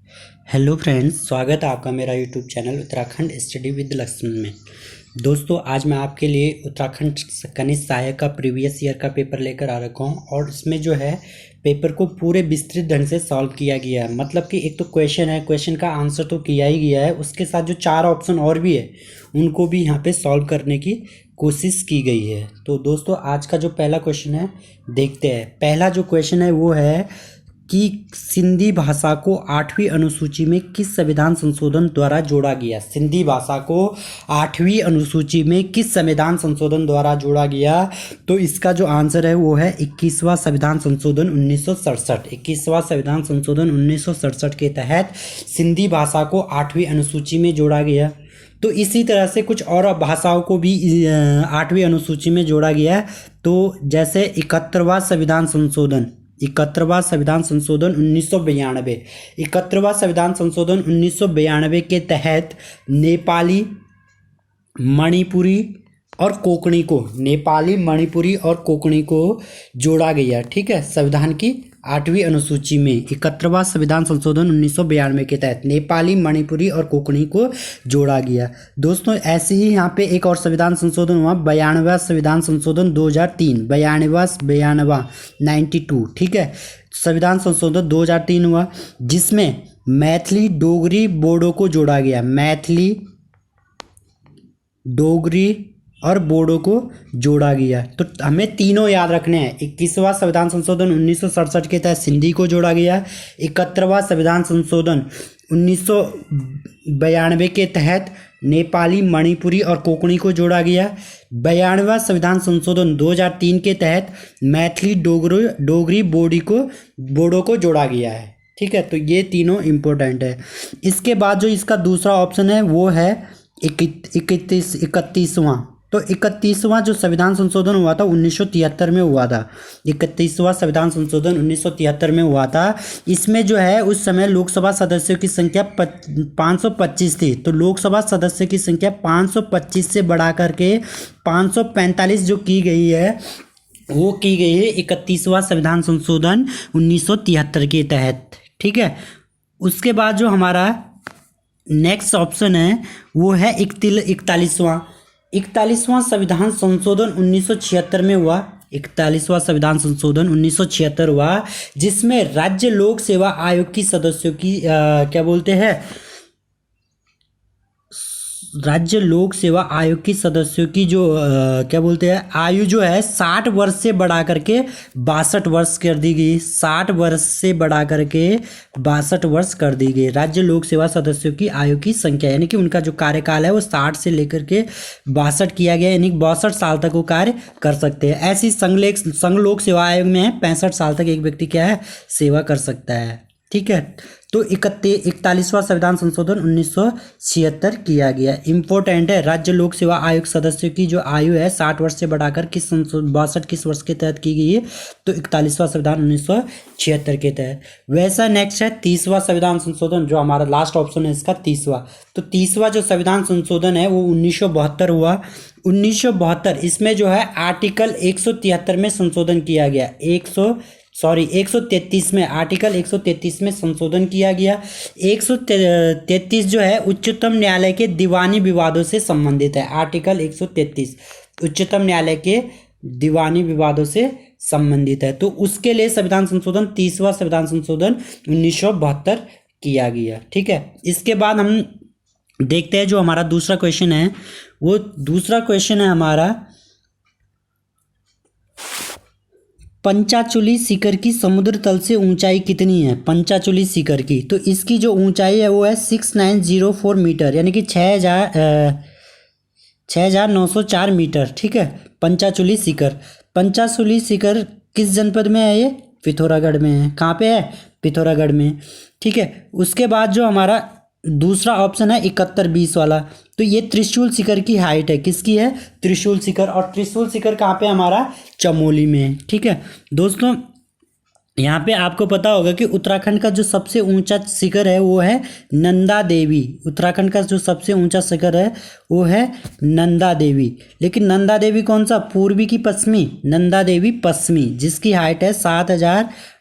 Hello friends, स्वागत है आपका मेरा YouTube channel Uttarakhand study with Lakshman में। दोस्तों, आज मैं आपके लिए उत्तराखंड कनिष्ठ सहायक का प्रीवियस ईयर का पेपर लेकर आ रखा हूँ और इसमें जो है पेपर को पूरे विस्तृत ढंग से सॉल्व किया गया है। मतलब कि एक तो क्वेश्चन है, क्वेश्चन का आंसर तो किया ही गया है, उसके साथ जो 4 ऑप्शन और भी है उनको भी यहाँ पे सॉल्व करने की कोशिश की गई है। तो दोस्तों, आज का जो पहला क्वेश्चन है देखते हैं। पहला जो क्वेश्चन है वो है कि सिंधी भाषा को 8वीं अनुसूची में किस संविधान संशोधन द्वारा जोड़ा गया। सिंधी भाषा को 8वीं अनुसूची में किस संविधान संशोधन द्वारा जोड़ा गया? तो इसका जो आंसर है वो है 21वां संविधान संशोधन 1967। 21वां संविधान संशोधन 1967 के तहत सिंधी भाषा को 8वीं अनुसूची में जोड़ा गया। तो इसी तरह से कुछ और भाषाओं को भी 8वीं अनुसूची में जोड़ा गया। तो जैसे 71वां संविधान संशोधन 71वां संविधान संशोधन 1992। 71वां संविधान संशोधन 1992 के तहत नेपाली, मणिपुरी और कोंकणी को जोड़ा गया। ठीक है, संविधान की 8वीं अनुसूची में 71वां संविधान संशोधन 1992 के तहत नेपाली, मणिपुरी और कोंकणी को जोड़ा गया। दोस्तों, ऐसे ही यहाँ पे एक और संविधान संशोधन हुआ, 92वां संविधान संशोधन 2003। 92वां 92। ठीक है, संविधान संशोधन 2003 हुआ जिसमें मैथिली, डोगरी, बोडो को जोड़ा गया। मैथिली, डोगरी और बोडो को जोड़ा गया। तो हमें तीनों याद रखने हैं। 21वां संविधान संशोधन 1967 के तहत सिंधी को जोड़ा गया। 71वां संविधान संशोधन 1992 के तहत नेपाली, मणिपुरी और कोंकणी को जोड़ा गया। 92वां संविधान संशोधन 2003 के तहत मैथिली, डोगरी, बोडो को जोड़ा गया है। ठीक है, तो ये तीनों इम्पोर्टेंट है। इसके बाद जो इसका दूसरा ऑप्शन है वो है 31वां। तो 31वां जो संविधान संशोधन हुआ था 1973 में हुआ था। 31वां संविधान संशोधन 1973 में हुआ था। इसमें जो है उस समय लोकसभा सदस्यों की संख्या 525 थी। तो लोकसभा सदस्यों की संख्या 525 से बढ़ा करके 545 जो की गई है वो की गई है 31वां संविधान संशोधन 1973 के तहत। ठीक है, उसके बाद जो हमारा नेक्स्ट ऑप्शन है वो है 41वां संविधान संशोधन 1976 में हुआ। 41वां संविधान संशोधन 1976 हुआ जिसमें राज्य लोक सेवा आयोग की सदस्यों की क्या बोलते हैं, राज्य लोक सेवा आयोग की सदस्यों की जो क्या बोलते हैं आयु जो है 60 वर्ष से बढ़ा करके 62 वर्ष कर दी गई। 60 वर्ष से बढ़ा करके 62 वर्ष कर दी गई। राज्य लोक सेवा सदस्यों की आयु की संख्या यानी कि उनका जो कार्यकाल है वो 60 से लेकर के 62 किया गया, यानी 62 साल तक वो कार्य कर सकते हैं। ऐसी संघ लोक सेवा आयोग में 65 साल तक एक व्यक्ति क्या है, सेवा कर सकता है। ठीक है, तो 41वां संविधान संशोधन 1976 किया गया। इंपॉर्टेंट है, राज्य लोक सेवा आयोग सदस्यों की जो आयु है 60 वर्ष से बढ़ाकर किस वर्ष के तहत की गई है, तो 41वां संविधान 1976 के तहत। वैसा नेक्स्ट है 30वां संविधान संशोधन, जो हमारा लास्ट ऑप्शन है इसका 30वां। तो 30वां जो संविधान संशोधन है वो 1972 हुआ। 1972 इसमें जो है आर्टिकल 173 में संशोधन किया गया। 133 में, आर्टिकल 133 में संशोधन किया गया। 133 जो है उच्चतम न्यायालय के दीवानी विवादों से संबंधित है। आर्टिकल 133 उच्चतम न्यायालय के दीवानी विवादों से संबंधित है। तो उसके लिए संविधान संशोधन 30वां संविधान संशोधन 1972 किया गया। ठीक है, इसके बाद हम देखते हैं जो हमारा दूसरा क्वेश्चन है, वो दूसरा क्वेश्चन है हमारा पंचाचूली शिखर की समुद्र तल से ऊंचाई कितनी है। पंचाचूली शिखर की, तो इसकी जो ऊंचाई है वो है 6904 मीटर, यानी कि 6904 मीटर। ठीक है, पंचाचूली शिखर किस जनपद में है? ये पिथौरागढ़ में है। कहाँ पे है? पिथौरागढ़ में। ठीक है, उसके बाद जो हमारा दूसरा ऑप्शन है 7120 वाला, तो ये त्रिशूल शिखर की हाइट है। किसकी है? त्रिशूल शिखर। और त्रिशूल शिखर कहाँ पे? हमारा चमोली में। ठीक है दोस्तों, यहाँ पे आपको पता होगा कि उत्तराखंड का जो सबसे ऊंचा शिखर है वो है नंदा देवी। उत्तराखंड का जो सबसे ऊंचा शिखर है वो है नंदा देवी। लेकिन नंदा देवी कौन सा? पूर्वी की पश्चिमी? नंदा देवी पश्चिमी, जिसकी हाइट है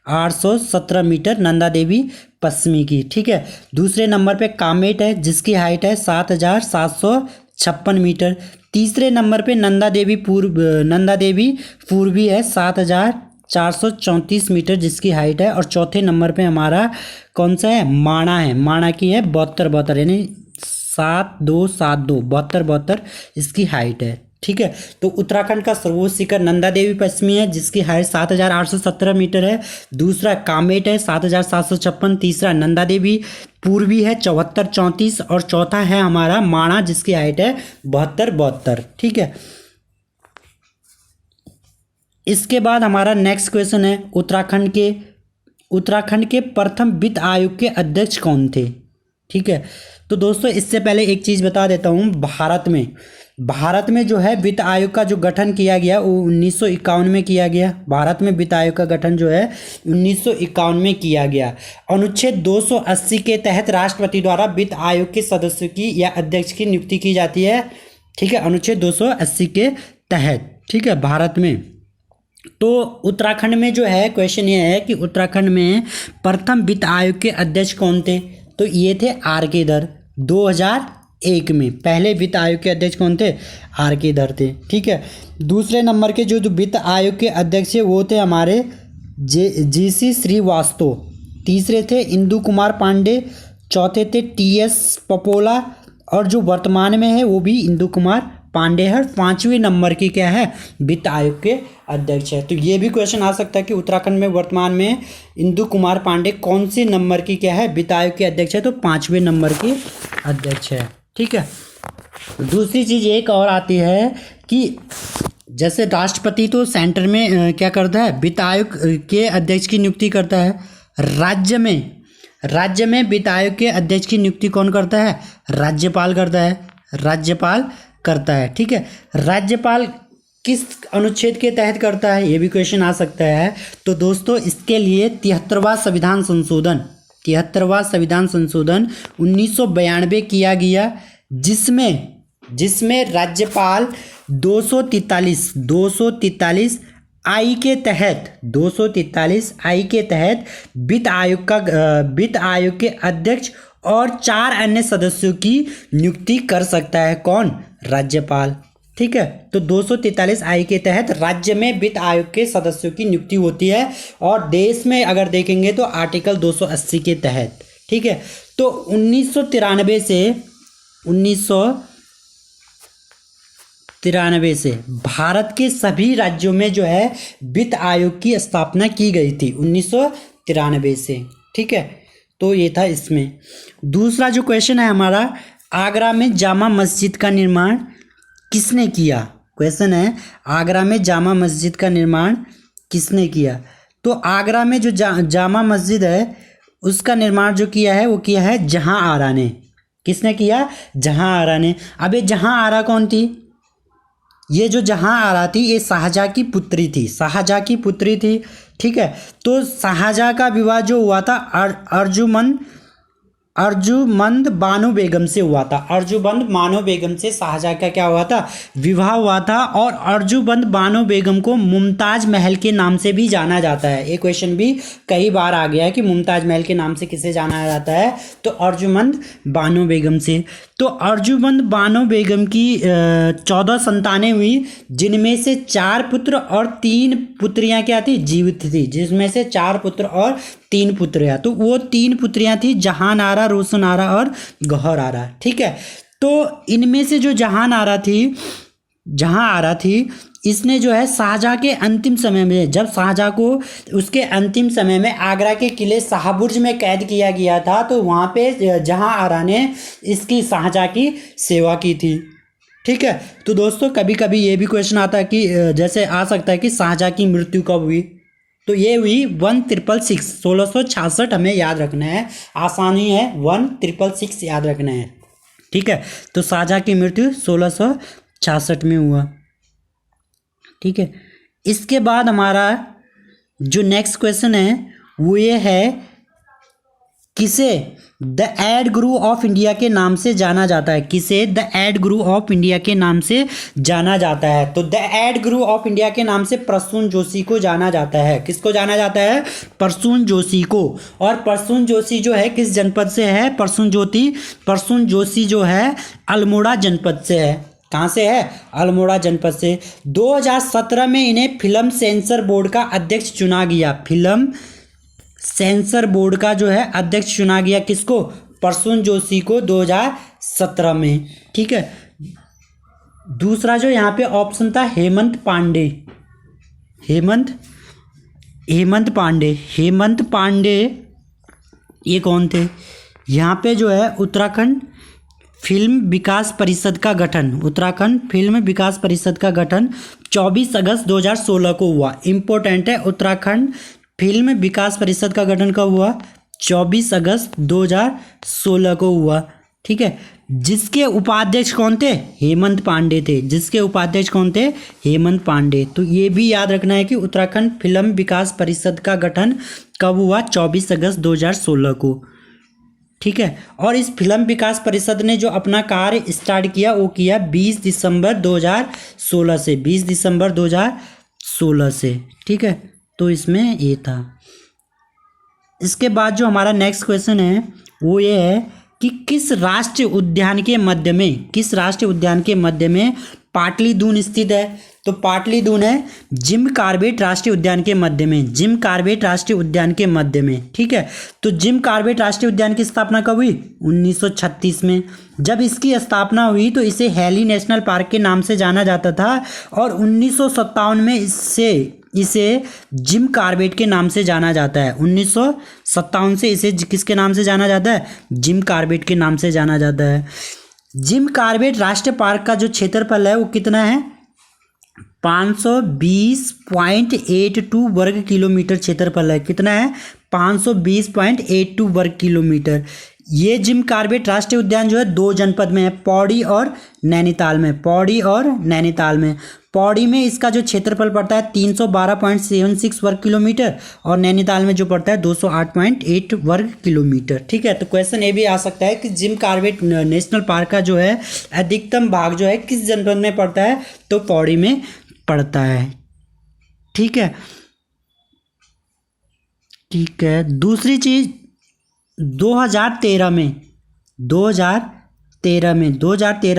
817 मीटर नंदा देवी पश्चिमी की। ठीक है, दूसरे नंबर पे कामेट है जिसकी हाइट है 7,756 मीटर। तीसरे नंबर पे नंदा देवी पूर्वी है 7,434 मीटर जिसकी हाइट है। और चौथे नंबर पे हमारा कौन सा है, माणा है, माणा की है 72 यानी 72 इसकी हाइट है। ठीक है, तो उत्तराखंड का सर्वोच्च शिखर नंदा देवी पश्चिमी है जिसकी हाइट 7,817 मीटर है। दूसरा कामेट है 7,756। तीसरा नंदा देवी पूर्वी है 7434। और चौथा है हमारा माणा जिसकी हाइट है 72। ठीक है, इसके बाद हमारा नेक्स्ट क्वेश्चन है उत्तराखंड के प्रथम वित्त आयोग के अध्यक्ष कौन थे। ठीक है, तो दोस्तों इससे पहले एक चीज़ बता देता हूँ, भारत में जो है वित्त आयोग का जो गठन किया गया वो 1951 में किया गया। भारत में वित्त आयोग का गठन जो है 1951 में किया गया। अनुच्छेद 280 के तहत राष्ट्रपति द्वारा वित्त आयोग के सदस्यों की या अध्यक्ष की नियुक्ति की जाती है। ठीक है, अनुच्छेद 280 के तहत। ठीक है, भारत में। तो उत्तराखंड में जो है क्वेश्चन ये है कि उत्तराखंड में प्रथम वित्त आयोग के अध्यक्ष कौन थे, तो ये थे R.K. धर। 2001 में पहले वित्त आयोग के अध्यक्ष कौन थे, R.K. धर थे। ठीक है, दूसरे नंबर के जो वित्त आयोग के अध्यक्ष है वो थे हमारे G.C. श्रीवास्तव। तीसरे थे इंदु कुमार पांडे। चौथे थे T.S. पपोला और जो वर्तमान में है वो भी इंदु कुमार पांडे है। पांचवें नंबर की क्या है, वित्त आयोग के अध्यक्ष है। तो ये भी क्वेश्चन आ सकता है कि उत्तराखंड में वर्तमान में इंदु कुमार पांडे कौन से नंबर की क्या है, वित्त आयोग के अध्यक्ष है, तो पांचवें नंबर के अध्यक्ष है। ठीक है, दूसरी चीज एक और आती है कि जैसे राष्ट्रपति तो सेंटर में क्या करता है, वित्त आयोग के अध्यक्ष की नियुक्ति करता है। राज्य में वित्त आयोग के अध्यक्ष की नियुक्ति कौन करता है, राज्यपाल करता है। ठीक है, राज्यपाल किस अनुच्छेद के तहत करता है, ये भी क्वेश्चन आ सकता है। तो दोस्तों इसके लिए 73वां संविधान संशोधन 1992 किया गया, जिसमें राज्यपाल 243 आई के तहत वित्त आयोग के अध्यक्ष और 4 अन्य सदस्यों की नियुक्ति कर सकता है। कौन, राज्यपाल। ठीक है, तो 243 आई के तहत राज्य में वित्त आयोग के सदस्यों की नियुक्ति होती है और देश में अगर देखेंगे तो आर्टिकल 280 के तहत। ठीक है, तो 1993 से भारत के सभी राज्यों में जो है वित्त आयोग की स्थापना की गई थी 1993 से। ठीक है, तो ये था इसमें। दूसरा जो क्वेश्चन है हमारा, आगरा में जामा मस्जिद का निर्माण किसने किया। क्वेश्चन है, आगरा में जामा मस्जिद का निर्माण किसने किया। तो आगरा में जो जामा मस्जिद है उसका निर्माण जो किया है वो किया है जहां आरा ने। किसने किया, जहां आरा ने। अब ये जहां आरा कौन थी, ये जो जहां आरा थी ये शाहजहां की पुत्री थी। ठीक है, तो शाहजहां का विवाह जो हुआ था अर्जुमंद बानो बेगम से हुआ था। अर्जुमंद बानो बेगम से शाहजहां का क्या हुआ था, विवाह हुआ था। और अर्जुमंद बानो बेगम को मुमताज महल के नाम से भी जाना जाता है। ये क्वेश्चन भी कई बार आ गया है कि मुमताज महल के नाम से किसे जाना जाता है, तो अर्जुमंद बानो बेगम से। तो अर्जुमंद बानो बेगम की 14 संतानें हुई, जिनमें से 4 पुत्र और 3 पुत्रियां क्या थी, जीवित थी। जिसमें से 4 पुत्र और 3 पुत्रियां, तो वो 3 पुत्रियां थी जहान आरा, रोशन आरा और गौहर आरा। ठीक है, तो इनमें से जो जहां आरा थी इसने जो है शाहजहां के अंतिम समय में, जब शाहजहां को उसके अंतिम समय में आगरा के किले शाहबुर्ज में कैद किया गया था, तो वहाँ पे जहां आरा ने इसकी शाहजहां की सेवा की थी। ठीक है, तो दोस्तों कभी कभी ये भी क्वेश्चन आता है कि जैसे आ सकता है कि शाहजहां की मृत्यु कब हुई, तो ये हुई 1666 हमें याद रखना है, आसानी है 1666 याद रखना है। ठीक है, तो शाहजहां की मृत्यु 1666 में हुआ। ठीक है, इसके बाद हमारा जो नेक्स्ट क्वेश्चन है वो ये है किसे the add Guru of India के नाम से जाना जाता है? किसे the add Guru of India के नाम से जाना जाता है? तो the add Guru of India के नाम से प्रसून जोशी को जाना जाता है। किसको जाना जाता है? प्रसून जोशी को। और प्रसून जोशी जो है किस जनपद से है? प्रसून जोशी जो है अल्मोड़ा जनपद से है। कहाँ से है? अल्मोड़ा जनपद से। 2017 में इन्हें फिल्म सेंसर बोर्ड का अध्यक्ष चुना गया। फिल्म सेंसर बोर्ड का जो है अध्यक्ष चुना गया किसको? प्रसून जोशी को 2017 में। ठीक है। दूसरा जो यहाँ पे ऑप्शन था हेमंत पांडे। हेमंत पांडे ये कौन थे? यहाँ पे जो है उत्तराखंड फिल्म विकास परिषद का गठन, उत्तराखंड फिल्म विकास परिषद का गठन 24 अगस्त 2016 को हुआ। इंपॉर्टेंट है, उत्तराखंड फिल्म विकास परिषद का गठन कब हुआ? 24 अगस्त 2016 को हुआ। ठीक है। जिसके उपाध्यक्ष कौन थे? हेमंत पांडे थे। जिसके उपाध्यक्ष कौन थे? हेमंत पांडे। तो ये भी याद रखना है कि उत्तराखंड फिल्म विकास परिषद का गठन कब हुआ? 24 अगस्त 2016 को। ठीक है। और इस फिल्म विकास परिषद ने जो अपना कार्य स्टार्ट किया वो किया 20 दिसंबर 2016 से। 20 दिसंबर 2016 से। ठीक है। तो इसमें ये था। इसके बाद जो हमारा नेक्स्ट क्वेश्चन है वो ये है कि किस राष्ट्रीय उद्यान के मध्य में पाटलिदून स्थित है? तो पाटलिदून है जिम कॉर्बेट राष्ट्रीय उद्यान के मध्य में। जिम कॉर्बेट राष्ट्रीय उद्यान के मध्य में। ठीक है। तो जिम कॉर्बेट राष्ट्रीय उद्यान की स्थापना कब हुई? 1936 में। जब इसकी स्थापना हुई तो इसे हैली नेशनल पार्क के नाम से जाना जाता था और 1957 में इसे जिम कॉर्बेट के नाम से जाना जाता है। 1957 से इसे किसके नाम से जाना जाता है? जिम कॉर्बेट के नाम से जाना जाता है। जिम कॉर्बेट राष्ट्रीय पार्क का जो क्षेत्रफल है वो कितना है? 520.82 वर्ग किलोमीटर क्षेत्रफल है। कितना है? 520.82 वर्ग किलोमीटर। ये जिम कॉर्बेट राष्ट्रीय उद्यान जो है 2 जनपद में है, पौड़ी और नैनीताल में। पौड़ी में इसका जो क्षेत्रफल पड़ता है 312.76 वर्ग किलोमीटर और नैनीताल में जो पड़ता है 208.8 वर्ग किलोमीटर। ठीक है। तो क्वेश्चन ये भी आ सकता है कि जिम कॉर्बेट नेशनल पार्क का जो है अधिकतम भाग जो है किस जनपद में पड़ता है? तो पौड़ी में पड़ता है। ठीक है। दूसरी चीज 2013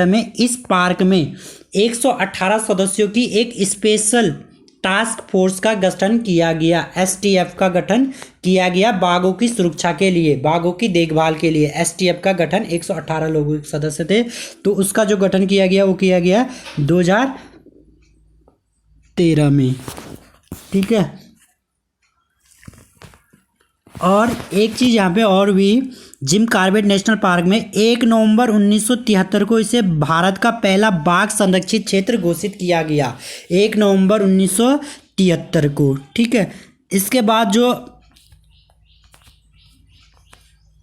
में इस पार्क में 118 सदस्यों की एक स्पेशल टास्क फोर्स का गठन किया गया। STF का गठन किया गया बाघों की सुरक्षा के लिए, बाघों की देखभाल के लिए। STF का गठन 118 लोगों के सदस्य थे। तो उसका जो गठन किया गया वो किया गया 2013 में। ठीक है। और एक चीज़ यहाँ पे और भी, जिम कॉर्बेट नेशनल पार्क में 1 नवंबर 1973 को इसे भारत का पहला बाघ संरक्षित क्षेत्र घोषित किया गया। 1 नवंबर 1973 को। ठीक है। इसके बाद जो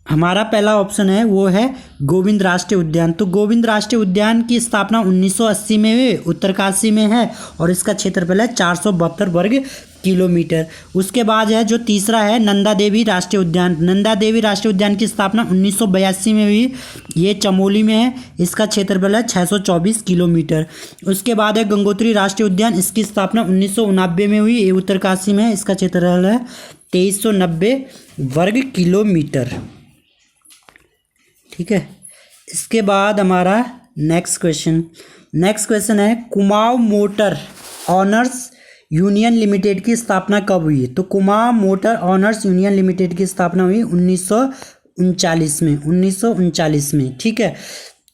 हमारा पहला ऑप्शन है वो है गोविंद राष्ट्रीय उद्यान। तो गोविंद राष्ट्रीय उद्यान की स्थापना 1980 में हुई, उत्तरकाशी में है और इसका क्षेत्रफल है 472 वर्ग किलोमीटर। उसके बाद है जो तीसरा है नंदा देवी राष्ट्रीय उद्यान। नंदा देवी राष्ट्रीय उद्यान की स्थापना 1982 में हुई, ये चमोली में है, इसका क्षेत्रफल है 624 किलोमीटर। उसके बाद है गंगोत्री राष्ट्रीय उद्यान, इसकी स्थापना 1989 में हुई, ये उत्तरकाशी में है, इसका क्षेत्रफल है 2390 वर्ग किलोमीटर। ठीक है। इसके बाद हमारा नेक्स्ट क्वेश्चन है Kumaon motor honours union limited की स्थापना कब हुई? तो Kumaon motor honours union limited की स्थापना हुई 1939 में। ठीक है।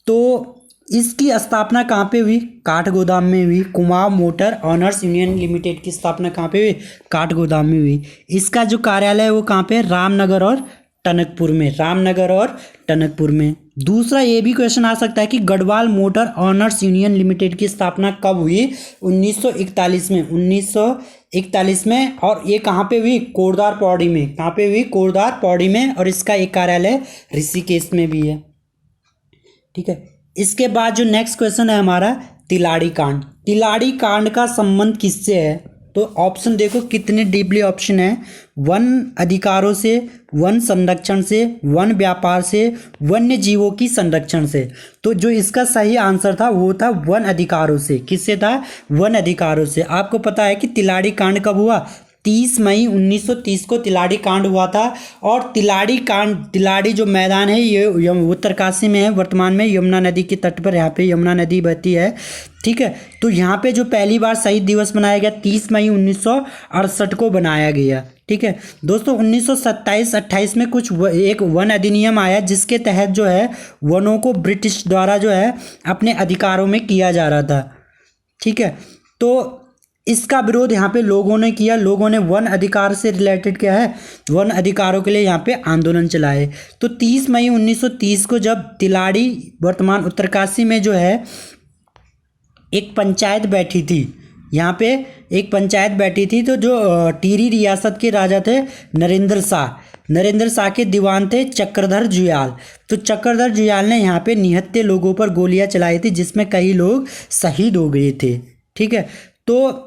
तो इसकी स्थापना कहाँ पे हुई? काठगोदाम में हुई। Kumaon motor honours union limited की स्थापना कहाँ पे हुई? काठगोदाम में हुई। इसका जो कार्यालय है वो कहाँ पे? रामनगर और टनकपुर में। दूसरा ये भी क्वेश्चन आ सकता है कि Garhwal motor honours union limited की स्थापना कब हुई? 1941 में। और ये कहाँ पे हुई? कोटद्वार पौड़ी में। कहाँ पे हुई? कोटद्वार पौड़ी में। और इसका एक कार्यालय ऋषिकेश में भी है। ठीक है। इसके बाद जो नेक्स्ट क्वेश्चन है हमारा तिलाड़ी कांड का संबंध किससे है? तो ऑप्शन देखो कितने डीपली ऑप्शन है। वन अधिकारों से, वन संरक्षण से, वन व्यापार से, वन्य जीवों की संरक्षण से। तो जो इसका सही आंसर था वो था वन अधिकारों से। किससे था? वन अधिकारों से। आपको पता है कि तिलाड़ी कांड कब हुआ? 30 मई 1930 को तिलाड़ी कांड हुआ था। और तिलाड़ी जो मैदान है ये उत्तरकाशी में है, वर्तमान में यमुना नदी के तट पर, यहाँ पे यमुना नदी बहती है। ठीक है, तो यहाँ पे जो पहली बार शहीद दिवस मनाया गया 30 मई 1968 को बनाया गया। ठीक है दोस्तों, 1927-28 में एक वन अधिनियम आया जिसके तहत जो है वनों को ब्रिटिश द्वारा जो है अपने अधिकारों में किया जा रहा था। ठीक है, तो इसका विरोध यहाँ पे लोगों ने किया। लोगों ने वन अधिकार से रिलेटेड क्या है, वन अधिकारों के लिए यहाँ पे आंदोलन चलाए। तो 30 मई 1930 को जब तिलाड़ी वर्तमान उत्तरकाशी में जो है एक पंचायत बैठी थी, यहाँ पे एक पंचायत बैठी थी, तो जो टिहरी रियासत के राजा थे नरेंद्र शाह के दीवान थे चक्रधर जुयाल। तो चक्रधर जुयाल ने यहाँ पे निहत्थे लोगों पर गोलियां चलाई थी जिसमें कई लोग शहीद हो गए थे। ठीक है, तो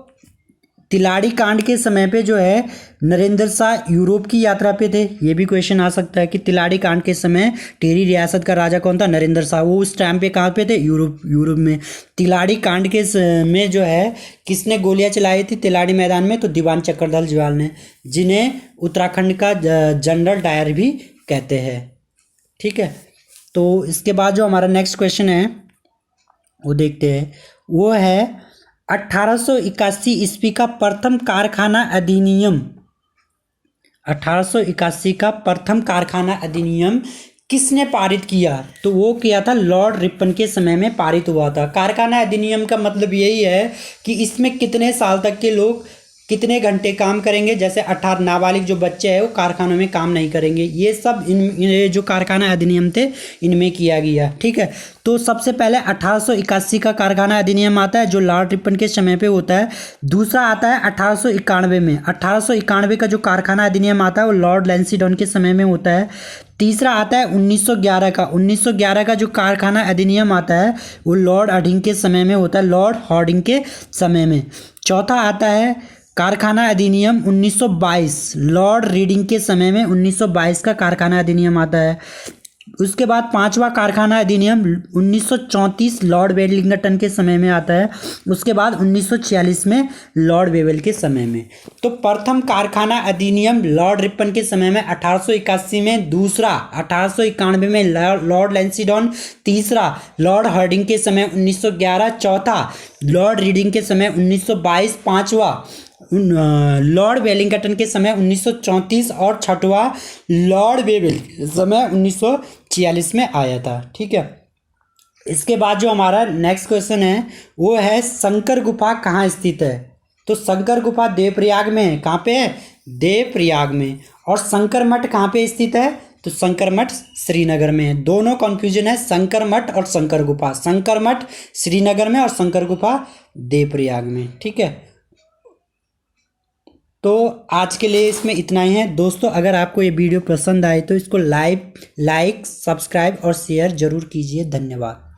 तिलाड़ी कांड के समय पे जो है नरेंद्र शाह यूरोप की यात्रा पे थे। ये भी क्वेश्चन आ सकता है कि तिलाड़ी कांड के समय टिहरी रियासत का राजा कौन था? नरेंद्र शाह। वो उस टाइम पे कहाँ पे थे? यूरोप में। तिलाड़ी कांड के में जो है किसने गोलियां चलाई थी तिलाड़ी मैदान में? तो दीवान चक्रधर जुयाल ने, जिन्हें उत्तराखंड का जनरल डायर भी कहते हैं। ठीक है, तो इसके बाद जो हमारा नेक्स्ट क्वेश्चन है वो देखते हैं। वो है 1881 ईस्वी का प्रथम कारखाना अधिनियम। 1881 का प्रथम कारखाना अधिनियम किसने पारित किया? तो वो किया था लॉर्ड रिपन के समय में पारित हुआ था। कारखाना अधिनियम का मतलब यही है कि इसमें कितने साल तक के लोग कितने घंटे काम करेंगे। जैसे 18 नाबालिग जो बच्चे हैं वो कारखानों में काम नहीं करेंगे। ये सब इन जो कारखाना अधिनियम थे इनमें किया गया। ठीक है, तो सबसे पहले 1881 का कारखाना अधिनियम आता है जो लॉर्ड रिपन के समय पे होता है। दूसरा आता है 1891 में। 1891 का जो कारखाना अधिनियम आता है वो लॉर्ड लैंसीडॉन के समय में होता है। तीसरा आता है 1911 का। 1911 का जो कारखाना अधिनियम आता है वो लॉर्ड हार्डिंग के समय में होता है, लॉर्ड हार्डिंग के समय में। चौथा आता है कारखाना अधिनियम 1922, लॉर्ड रीडिंग के समय में 1922 का कारखाना अधिनियम आता है। उसके बाद पांचवा कारखाना अधिनियम 1934 लॉर्ड वेलिंगटन के समय में आता है। उसके बाद 1946 में लॉर्ड वेवेल के समय में। तो प्रथम कारखाना अधिनियम लॉर्ड रिपन के समय में 1881 में, दूसरा 1891 में लॉर्ड लैंसीडॉन, तीसरा लॉर्ड हार्डिंग के समय 1911, चौथा लॉर्ड रीडिंग के समय 1922, पांचवा लॉर्ड वेलिंगटन के समय 1934 और छठवां लॉर्ड वेवेल के समय 1946 में आया था। ठीक है, इसके बाद जो हमारा नेक्स्ट क्वेश्चन है वो है शंकर गुफा कहाँ स्थित है? तो शंकर गुफा देवप्रयाग में है। कहाँ पे है? देवप्रयाग में। और शंकर मठ कहाँ पे स्थित है? तो शंकर मठ श्रीनगर में है। दोनों कंफ्यूजन है, शंकर मठ और शंकर गुफा। शंकर मठ श्रीनगर में और शंकर गुफा देवप्रयाग में। ठीक है, तो आज के लिए इसमें इतना ही है दोस्तों। अगर आपको ये वीडियो पसंद आए तो इसको लाइक, सब्सक्राइब और शेयर जरूर कीजिए। धन्यवाद।